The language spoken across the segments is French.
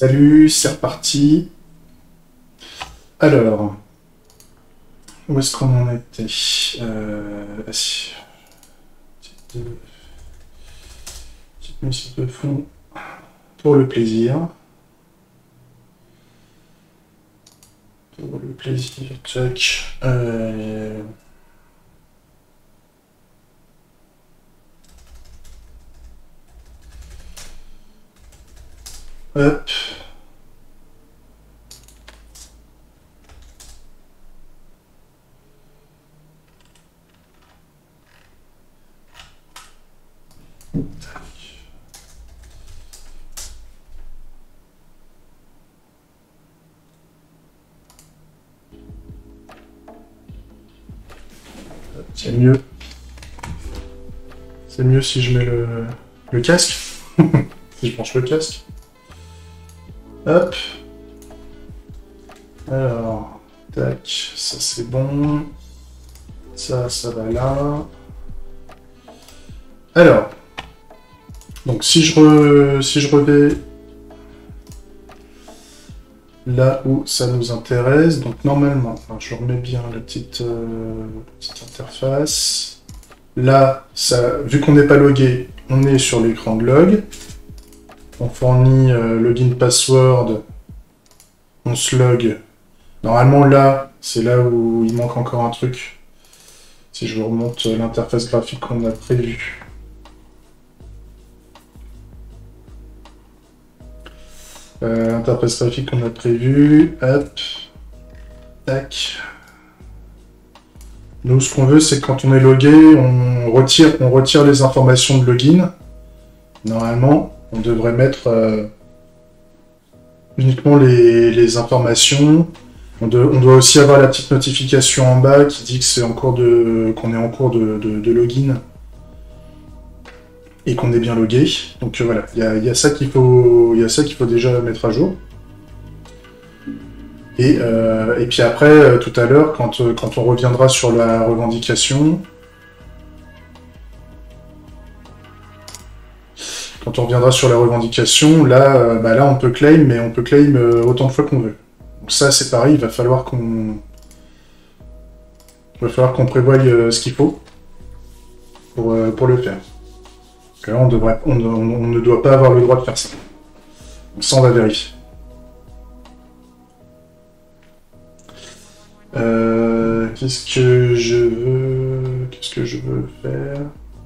Salut, c'est reparti. Alors, où est-ce qu'on en était petite musique de fond pour le plaisir. Pour le plaisir, check. Hop. C'est mieux. C'est mieux si je mets le casque. Si je branche le casque. Hop. Alors, tac, ça c'est bon. Ça va là. Alors, donc si je revais là où ça nous intéresse, donc normalement, alors je remets bien la petite interface. Là, ça, vu qu'on n'est pas logué, on est sur l'écran de log. On fournit login password, on se log. Normalement là, c'est là où il manque encore un truc. Si je vous remonte l'interface graphique qu'on a prévue. L'interface graphique qu'on a prévue, hop, tac. Nous, ce qu'on veut, c'est que quand on est logué, on retire les informations de login. Normalement, on devrait mettre uniquement les informations. On doit aussi avoir la petite notification en bas qui dit que c'est en cours qu'on est en cours de login et qu'on est bien logué. Donc voilà, il y a ça qu'il faut déjà mettre à jour. Et puis après, tout à l'heure, quand on reviendra sur la revendication, là, là on peut claim, mais on peut claim autant de fois qu'on veut. Donc ça, c'est pareil, il va falloir qu'on prévoie ce qu'il faut pour le faire. Parce que là, on ne doit pas avoir le droit de faire ça. Donc ça, on va vérifier. Qu'est-ce que je veux faire?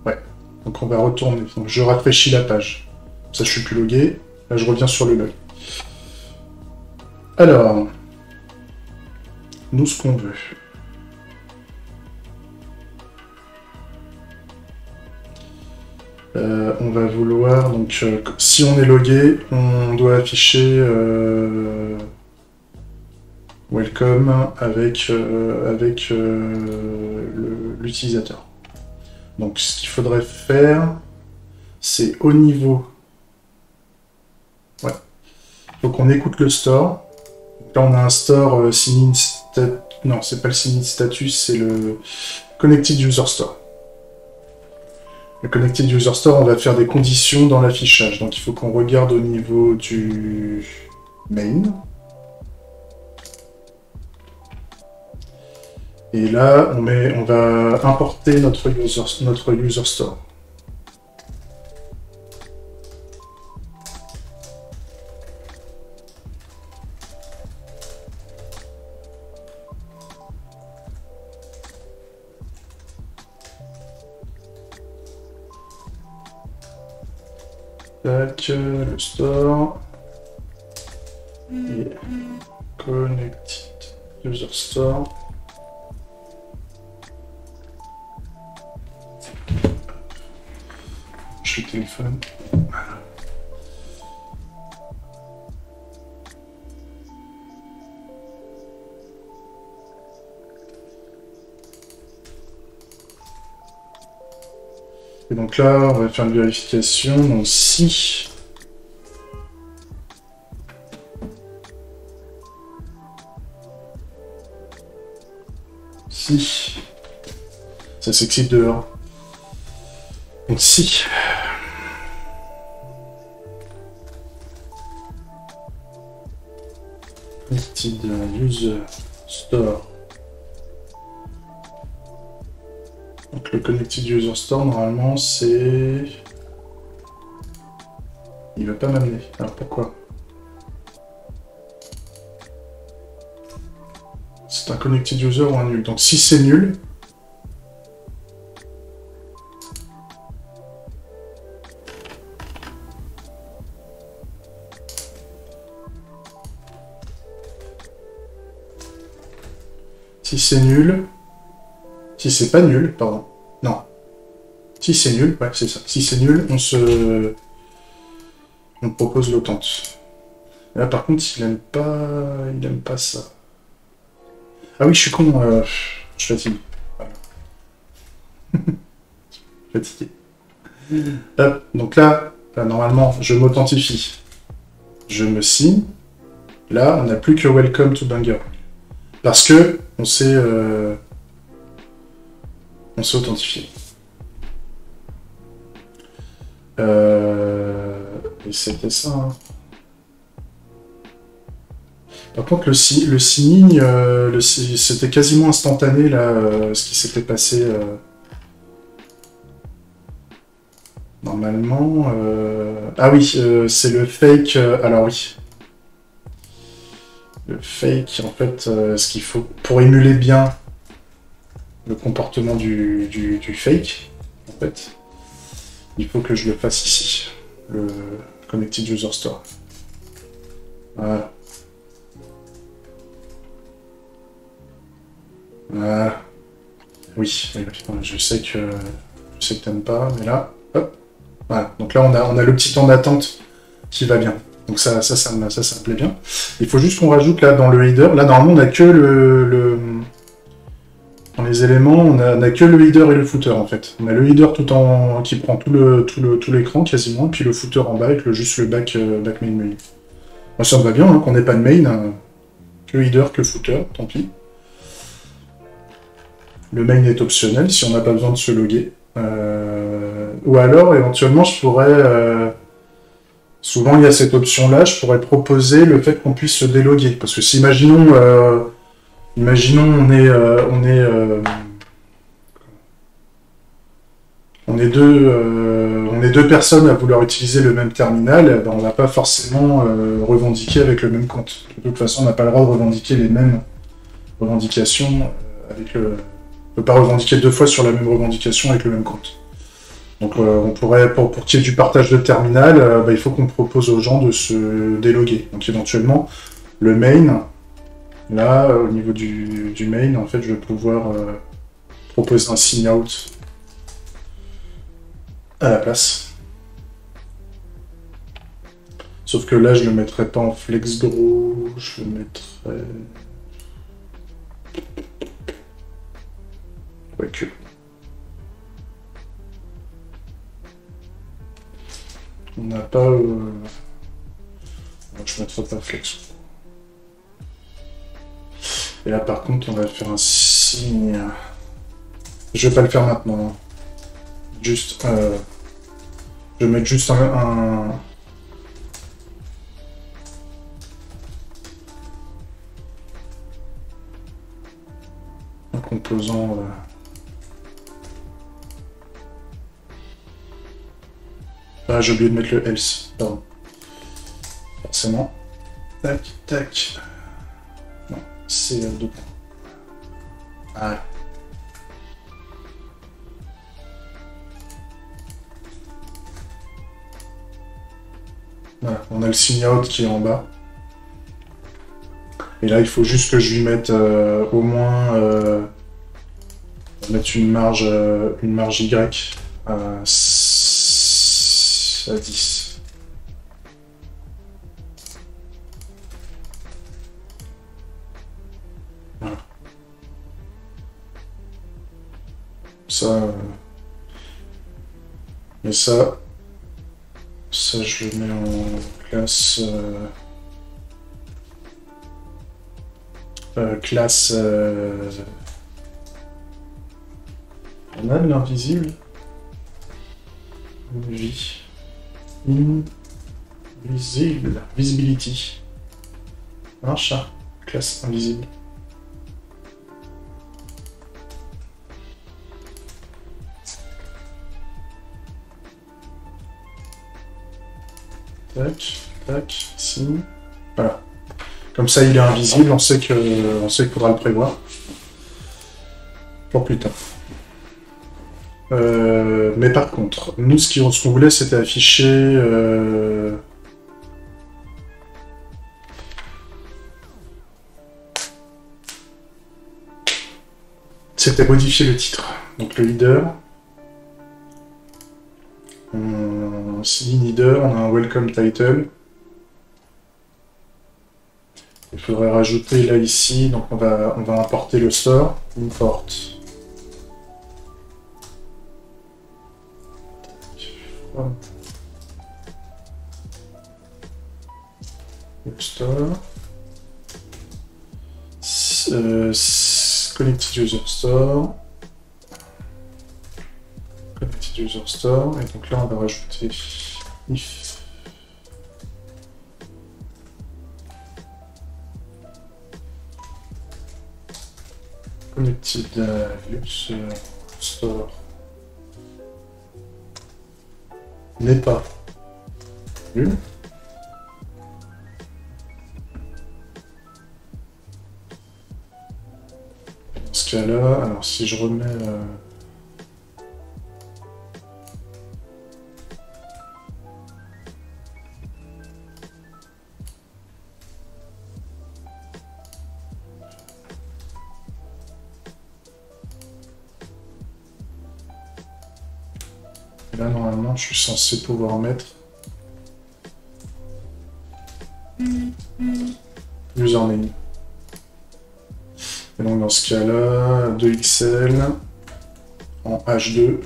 Ouais, donc on va retourner. Donc je rafraîchis la page. Ça, je suis plus logué. Là, je reviens sur le log. Alors, nous, ce qu'on veut. On va vouloir, donc, si on est logué, on doit afficher welcome avec l'utilisateur. Donc, ce qu'il faudrait faire, c'est au niveau... Ouais. Il faut qu'on écoute le store. Là, on a un store sign-in status. Non, c'est pas le sign-in status, c'est le Connected User Store. Le Connected User Store, on va faire des conditions dans l'affichage. Donc, il faut qu'on regarde au niveau du main. Et là, on va importer notre user store. Tac, le store. Et Connected User Store. Le téléphone. Et donc là, on va faire une vérification. Donc si ça s'excite dehors. Donc si Connected User Store. Donc le Connected User Store, normalement, c'est... Il va pas m'amener. Alors pourquoi? C'est un Connected User ou un nul. Donc si c'est nul... Si c'est nul... Si c'est pas nul, pardon. Non. Si c'est nul, ouais, c'est ça. Si c'est nul, on propose l'autente. Là, par contre, il aime pas ça. Ah oui, je suis con, je suis fatigué. Voilà. Fatigué. Hop, donc là, normalement, je m'authentifie. Je me signe. Là, on n'a plus que Welcome to Banger. Parce que on s'est authentifié. Et c'était ça. Hein. Par contre, le signing, c'était quasiment instantané, là, ce qui s'était passé. Normalement... Ah oui, c'est le fake... alors oui. Le fake, en fait, ce qu'il faut... Pour émuler bien le comportement du fake, en fait, il faut que je le fasse ici. Le Connected User Store. Voilà. Voilà. Oui, je sais que t'aimes pas, mais là, hop. Voilà. Donc là, on a le petit temps d'attente qui va bien. Donc ça me plaît bien. Il faut juste qu'on rajoute là dans le header. Là, normalement, on n'a que dans les éléments, on n'a que le header et le footer en fait. On a le header qui prend tout l'écran quasiment, puis le footer en bas avec juste le back main. Moi, ça me va bien, hein, qu'on n'ait pas de main, que header, que footer, tant pis. Le main est optionnel si on n'a pas besoin de se loguer. Ou alors, éventuellement, je pourrais... souvent, il y a cette option-là, je pourrais proposer le fait qu'on puisse se déloguer. Parce que si, imaginons, on est deux personnes à vouloir utiliser le même terminal, ben on va pas forcément revendiquer avec le même compte. De toute façon, on n'a pas le droit de revendiquer les mêmes revendications avec le... On peut pas revendiquer deux fois sur la même revendication avec le même compte. Donc on pourrait, pour qu'il y ait du partage de terminal, il faut qu'on propose aux gens de se déloguer. Donc éventuellement, le main, là, au niveau du main, en fait, je vais pouvoir proposer un sign out à la place. Sauf que là, je le mettrai pas en flex draw, je le mettrai... Ouais, que... On n'a pas... Je mettrai pas flex. Et là, par contre, on va faire un signe... Je vais pas le faire maintenant. Hein. Juste... Je vais mettre juste un composant... Ah, j'ai oublié de mettre le else, pardon. Forcément. Tac, tac. Non, c'est deux points. Ah. Voilà, on a le sign out qui est en bas. Et là, il faut juste que je lui mette au moins mettre une marge Y à 10. Voilà. Ça... Mais ça, je le mets en classe... classe... On a de l'invisible. Vie. Invisible. Visibility. Ça marche ça. Classe invisible. Tac, tac, ici. Voilà. Comme ça, il est invisible, on sait qu'il faudra le prévoir. Pour plus tard. Mais par contre, nous, ce qu'on voulait, c'était afficher... C'était modifier le titre. Donc le leader... Ceiling leader, on a un welcome title. Il faudrait rajouter là, ici, donc on va importer le store. Import. Le store. Connected user store. Connected user store. Et donc là, on va rajouter if. Connected user store n'est pas nul. Dans ce cas-là, alors si je remets là, normalement, je suis censé pouvoir mettre username. Et donc, dans ce cas-là, 2XL en H2.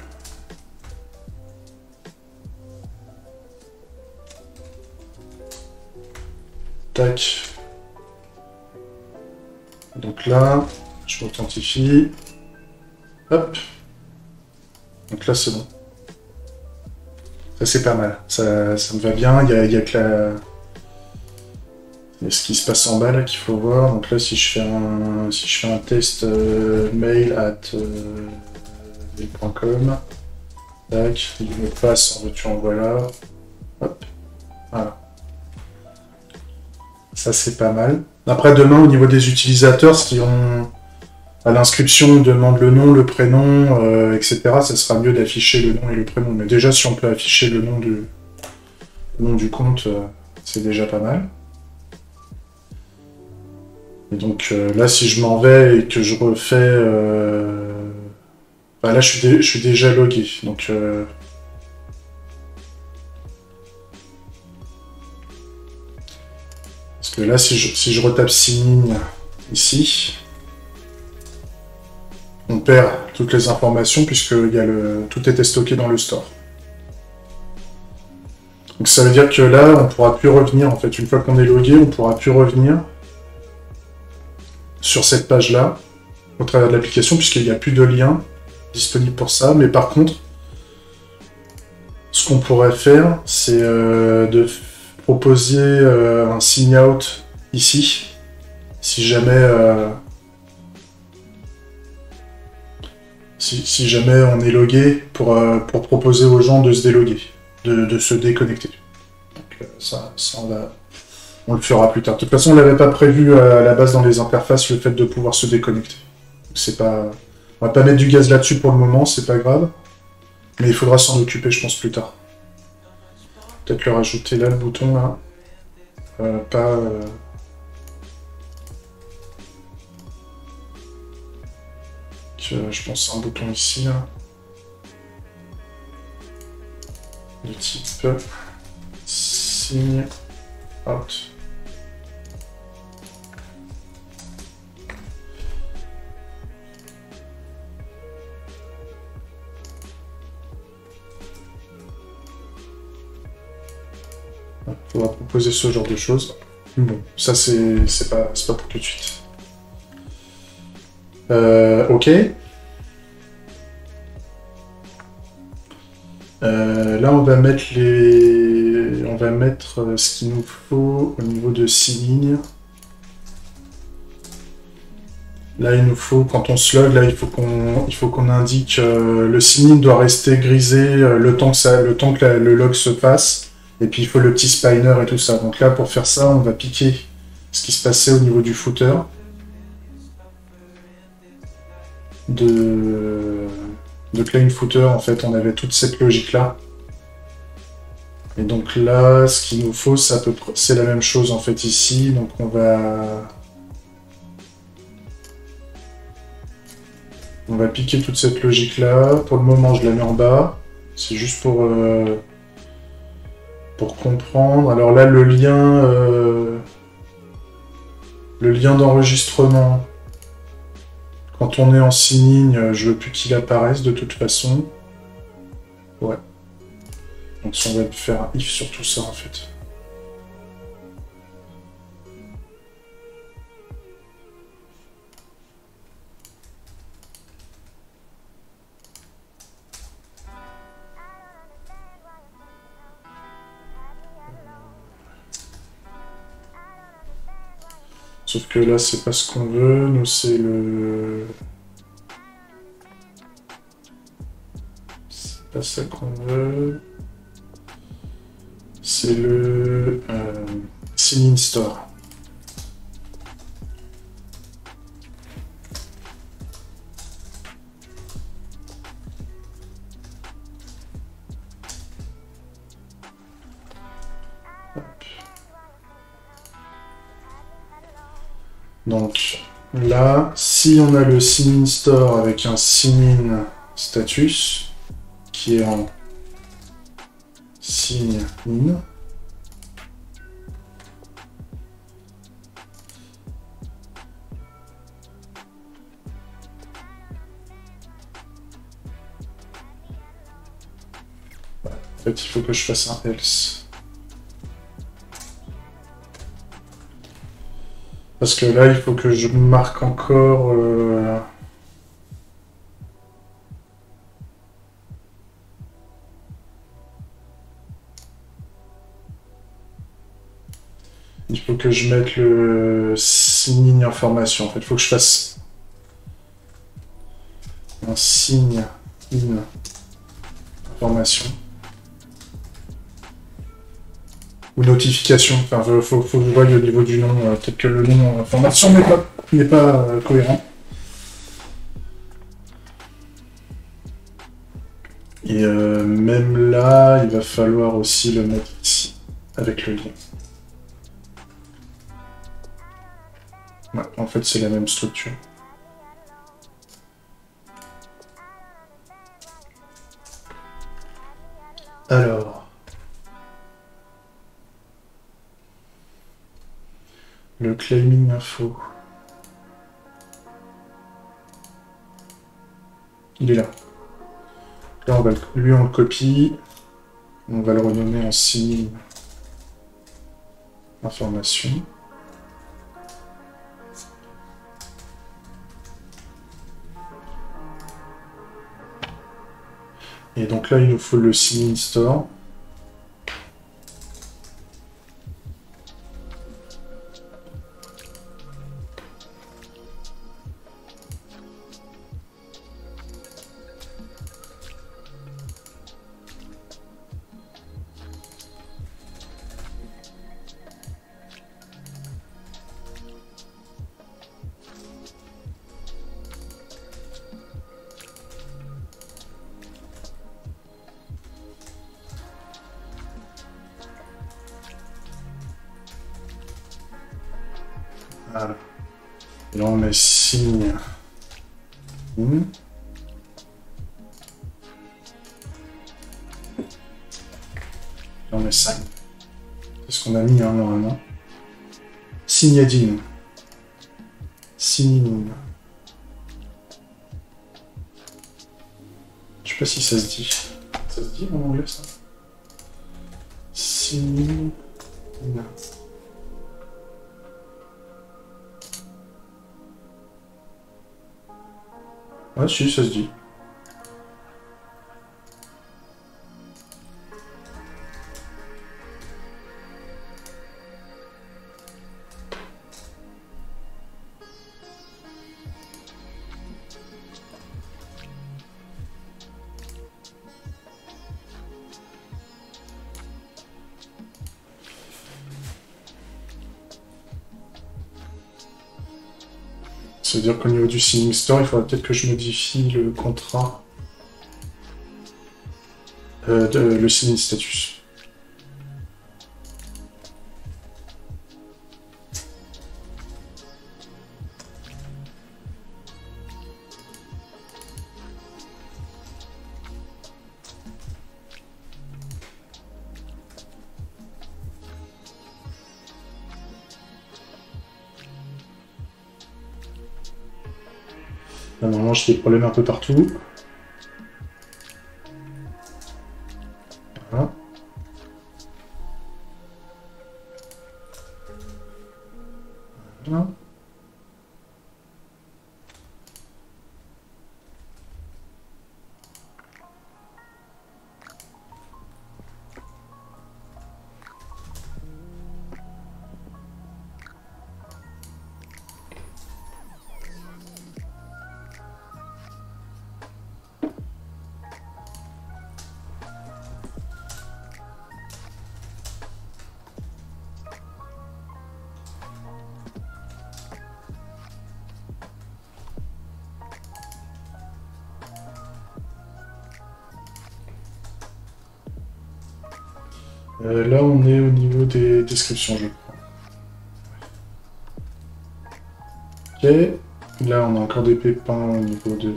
Tac. Donc là, je m'authentifie. Hop. Donc là, c'est bon. Ça, c'est pas mal. Ça me va bien. Il y a que la... Il y a ce qui se passe en bas là qu'il faut voir. Donc là, si je fais un test mail at mail.com, tac, il me passe en veux-tu en voilà. Hop. Voilà. Ça, c'est pas mal. Après, demain, au niveau des utilisateurs, si on... À l'inscription, on demande le nom, le prénom, etc. Ça sera mieux d'afficher le nom et le prénom. Mais déjà, si on peut afficher le nom du compte, c'est déjà pas mal. Et donc là, si je m'en vais et que je refais... Bah, là, je suis déjà logué. Donc... Parce que là, si je retape sign ici... On perd toutes les informations puisque tout était stocké dans le store. Donc ça veut dire que là, on ne pourra plus revenir, en fait, une fois qu'on est logué, on ne pourra plus revenir sur cette page-là, au travers de l'application, puisqu'il n'y a plus de lien disponible pour ça. Mais par contre, ce qu'on pourrait faire, c'est de proposer un sign out ici, si jamais... Si jamais on est logué, pour proposer aux gens de se déloguer, de se déconnecter. Donc ça on le fera plus tard. De toute façon, on l'avait pas prévu à la base dans les interfaces, le fait de pouvoir se déconnecter. C'est pas... On va pas mettre du gaz là-dessus pour le moment, c'est pas grave. Mais il faudra s'en occuper, je pense, plus tard. Peut-être le rajouter là, le bouton, là. Je pense à un bouton ici, là. De type sign out. On va proposer ce genre de choses. Bon, ça c'est pas pour tout de suite. Ok. Là, on va mettre ce qu'il nous faut au niveau de 6 lignes. Là, il nous faut, quand on slug, là, il faut qu'on indique le sign doit rester grisé le temps que le log se passe. Et puis, il faut le petit spiner et tout ça. Donc là, pour faire ça, on va piquer ce qui se passait au niveau du footer. De clean footer, en fait, on avait toute cette logique-là. Et donc là, ce qu'il nous faut, c'est la même chose, en fait, ici. Donc on va piquer toute cette logique-là. Pour le moment, je la mets en bas. C'est juste pour comprendre. Alors là, le lien d'enregistrement, quand on est en signing, je veux plus qu'il apparaisse de toute façon. Ouais. Donc on va faire un if sur tout ça, en fait. Sauf que là, c'est pas ce qu'on veut. Nous, c'est le... C'est pas ça qu'on veut. C'est le... Sign-in Store. Donc là, si on a le sign-in store avec un sign-in status qui est en sign-in, en fait, il faut que je fasse un else. Parce que là, il faut que je marque encore... Il faut que je mette le signe information. En fait, il faut que je fasse un signe in information. Ou notification. Enfin, faut que je voie au niveau du nom. Peut-être que le nom information n'est pas cohérent. Et même là, il va falloir aussi le mettre ici, avec le lien. Ouais, en fait, c'est la même structure. Alors... Le claiming info. Il est là. Là, lui, on le copie. On va le renommer en signe information. Et donc là, il nous faut le sign store. Voilà. Et là, on met signe in. Là, on met sign. C'est ce qu'on a mis normalement. Signadin. Sign. Je sais pas si ça se dit. Ça se dit en anglais, ça? Sign. Ah si, ça se dit. Ça veut dire qu'au niveau du Signing Store, il faudrait peut-être que je modifie le contrat. Le Signing Status. Là, normalement, j'ai des problèmes un peu partout. Voilà. Voilà. Là, on est au niveau des descriptions, je crois. Ok. Là, on a encore des pépins au niveau de...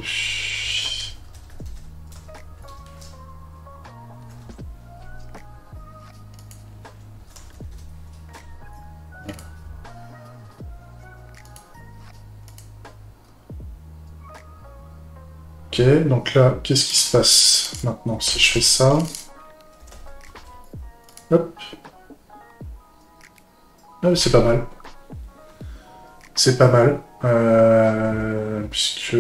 Ok, donc là, qu'est-ce qui se passe maintenant si je fais ça? Hop. Ah, c'est pas mal. C'est pas mal. Puisque...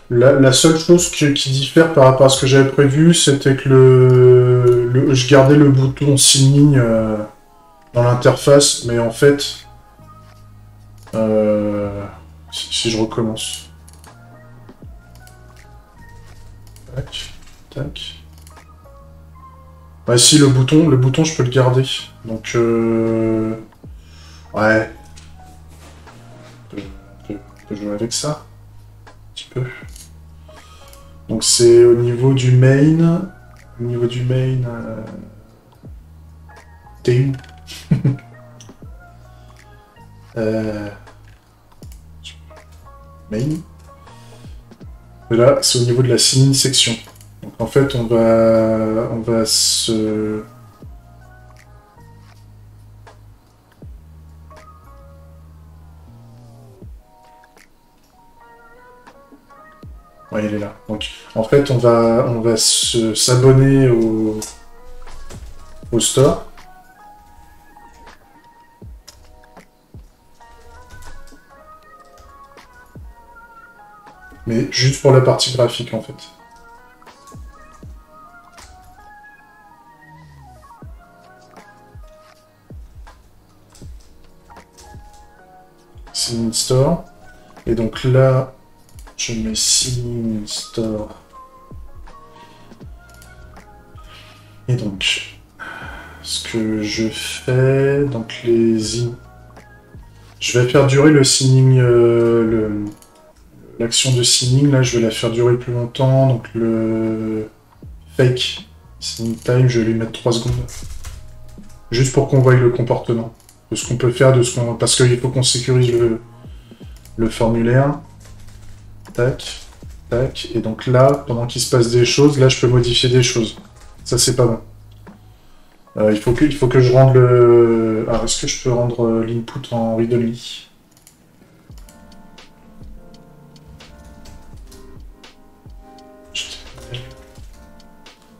La seule chose qui diffère par rapport à ce que j'avais prévu, c'était que je gardais le bouton signing dans l'interface, mais en fait... si je recommence... Tac, tac... Ouais, si, le bouton, je peux le garder. Donc, ouais. On peut jouer avec ça. Un petit peu. Donc, c'est au niveau du main. Au niveau du main... T'es où? Main. Et là, c'est au niveau de la signing section. Donc, en fait, on va se... Ouais, il est là. Donc, en fait, on va s'abonner au store. Mais juste pour la partie graphique, en fait. Sign Store. Et donc là, je mets Sign Store. Et donc, ce que je fais, donc je vais faire durer le signing, l'action de signing, là, je vais la faire durer plus longtemps. Donc le fake signing time, je vais lui mettre 3 secondes. Juste pour qu'on voie le comportement. De ce qu'on peut faire, parce qu'il faut qu'on sécurise le formulaire. Tac, tac. Et donc là, pendant qu'il se passe des choses, là, je peux modifier des choses. Ça, c'est pas bon. Il faut que je rende le... Alors, est-ce que je peux rendre l'input en read-only?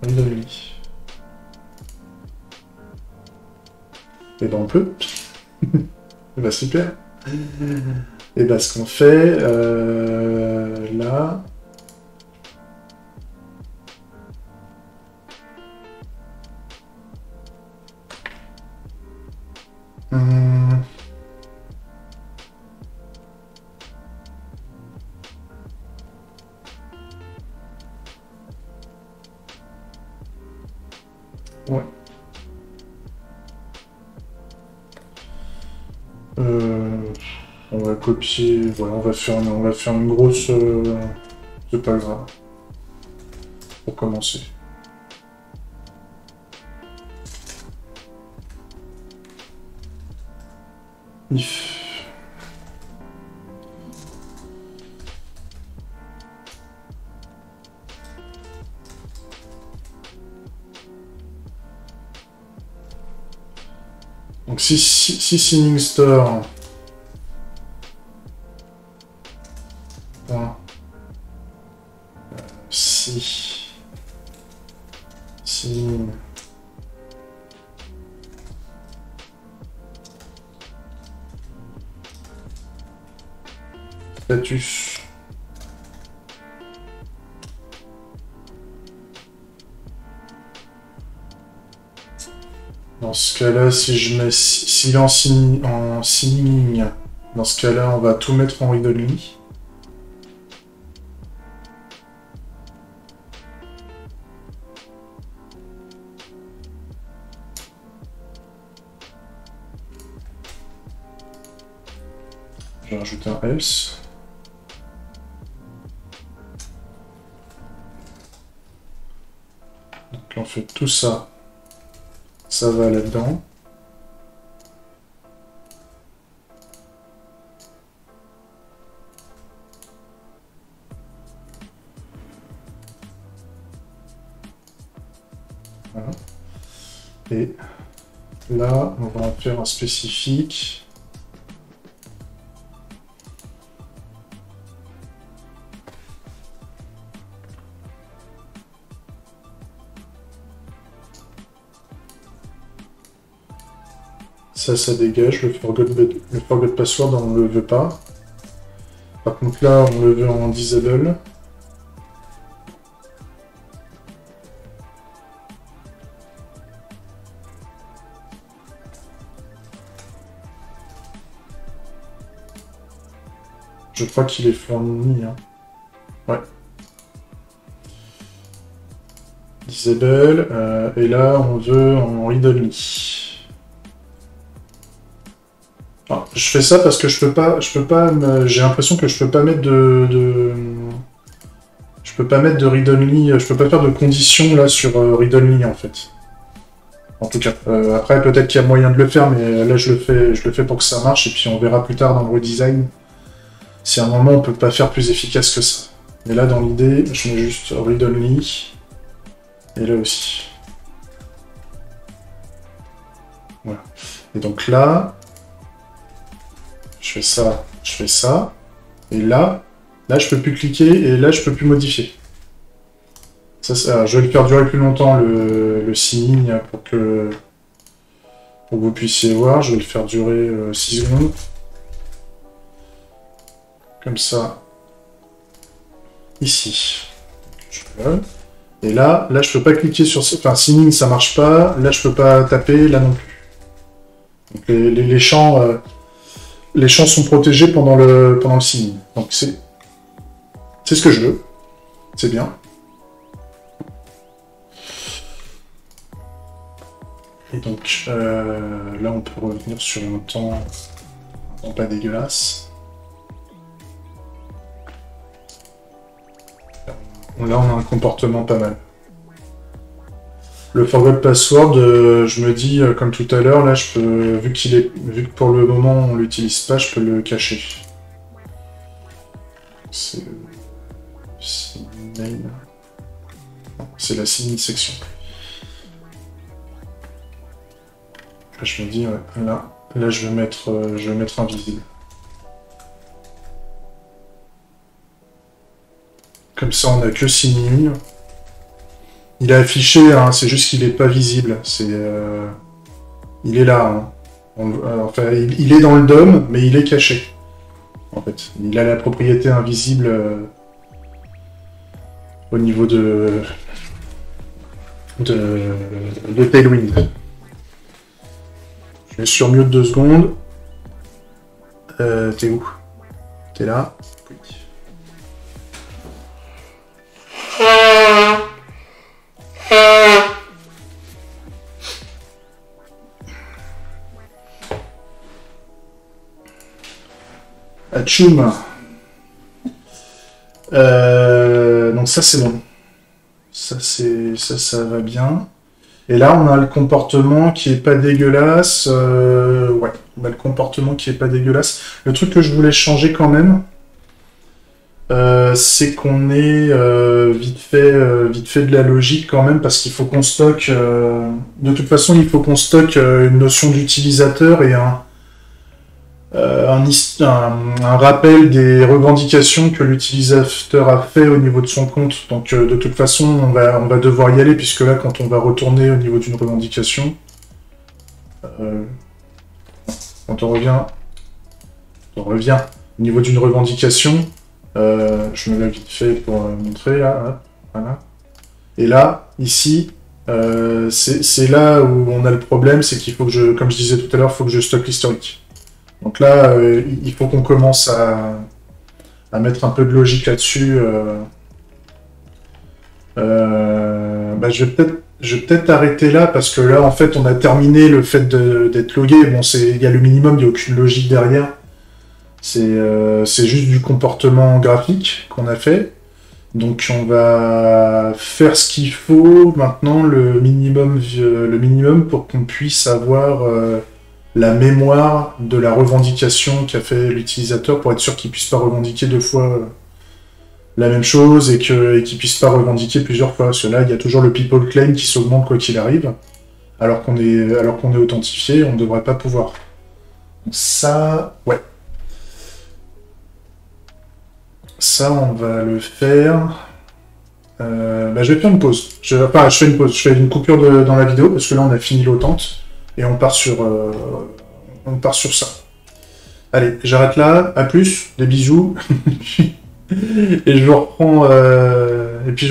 Read-only. Et ben on peut. Et ben super. Et ben ce qu'on fait là. Ouais. On va copier, voilà, on va faire une grosse... c'est pas grave. Pour commencer. If. Donc si Sinning Store... Si status dans ce cas-là, si je mets s'il est en signing, dans ce cas-là, on va tout mettre en read only. Je vais rajouter un else. Donc là, on fait tout ça. Ça va là-dedans. Voilà. Et là, on va en faire un spécifique. Ça dégage, le forgot password, on ne le veut pas. Par contre là, on le veut en disable. Je crois qu'il est fourni. Hein. Ouais. Disable. Et là, on veut en read only. Alors, je fais ça parce que je peux pas j'ai l'impression que je peux pas mettre je peux pas mettre de read only, je peux pas faire de conditions là sur read only en fait. En tout cas, après peut-être qu'il y a moyen de le faire, mais là je le fais pour que ça marche et puis on verra plus tard dans le redesign si à un moment on peut pas faire plus efficace que ça. Mais là dans l'idée, je mets juste read only et là aussi. Voilà. Et donc là, je fais ça, et là je peux plus cliquer, et là je peux plus modifier. Ça, je vais le faire durer plus longtemps le signing pour que vous puissiez voir. Je vais le faire durer 6 secondes. Comme ça. Ici. Et là je peux pas cliquer sur... Enfin, signing ça marche pas, là je peux pas taper, là non plus. Donc les champs... les champs sont protégés pendant le signing. Donc c'est ce que je veux. C'est bien. Et donc là on peut revenir sur un temps pas dégueulasse. Là on a un comportement pas mal. Le forgot password, je me dis, comme tout à l'heure, là, je peux, vu que pour le moment on l'utilise pas, je peux le cacher. C'est la sign section. Là, je me dis, ouais, là, je vais mettre invisible. Comme ça, on n'a que signing. Il est affiché, hein, c'est juste qu'il n'est pas visible. Il est là. Hein. Enfin, il est dans le DOM, mais il est caché. En fait, il a la propriété invisible au niveau de Tailwind. Je mets sur mute 2 secondes. T'es où? T'es là? Oui. Atchoum. Donc ça c'est bon. Ça va bien. Et là on a le comportement qui est pas dégueulasse. Ouais, on a le comportement qui est pas dégueulasse. Le truc que je voulais changer quand même, c'est qu'on ait vite fait de la logique quand même, parce qu'il faut qu'on stocke. De toute façon, il faut qu'on stocke une notion d'utilisateur et un rappel des revendications que l'utilisateur a fait au niveau de son compte. Donc de toute façon, on va devoir y aller, puisque là, quand on va retourner au niveau d'une revendication, quand on revient au niveau d'une revendication, je me lève vite fait pour montrer, là, hop, voilà. Et là, ici, c'est là où on a le problème, c'est qu'il faut que comme je disais tout à l'heure, il faut que je stocke l'historique. Donc là, il faut qu'on commence à mettre un peu de logique là-dessus. Bah, je vais peut-être arrêter là, parce que là, en fait, on a terminé le fait d'être logué. Bon, il y a le minimum, il n'y a aucune logique derrière. C'est juste du comportement graphique qu'on a fait. Donc on va faire ce qu'il faut maintenant, le minimum pour qu'on puisse avoir la mémoire de la revendication qu'a fait l'utilisateur, pour être sûr qu'il puisse pas revendiquer deux fois la même chose et qu'il puisse pas revendiquer plusieurs fois. Parce que là, il y a toujours le people claim qui s'augmente quoi qu'il arrive, alors qu'on est authentifié, on ne devrait pas pouvoir. Donc ça, ouais. Ça, on va le faire. Bah, je vais faire une pause. Je fais une pause. Je fais une coupure dans la vidéo, parce que là, on a fini l'authentique et on part sur ça. Allez, j'arrête là. À plus. Des bisous. Et je vous reprends. Et puis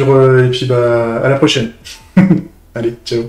bah, à la prochaine. Allez, ciao.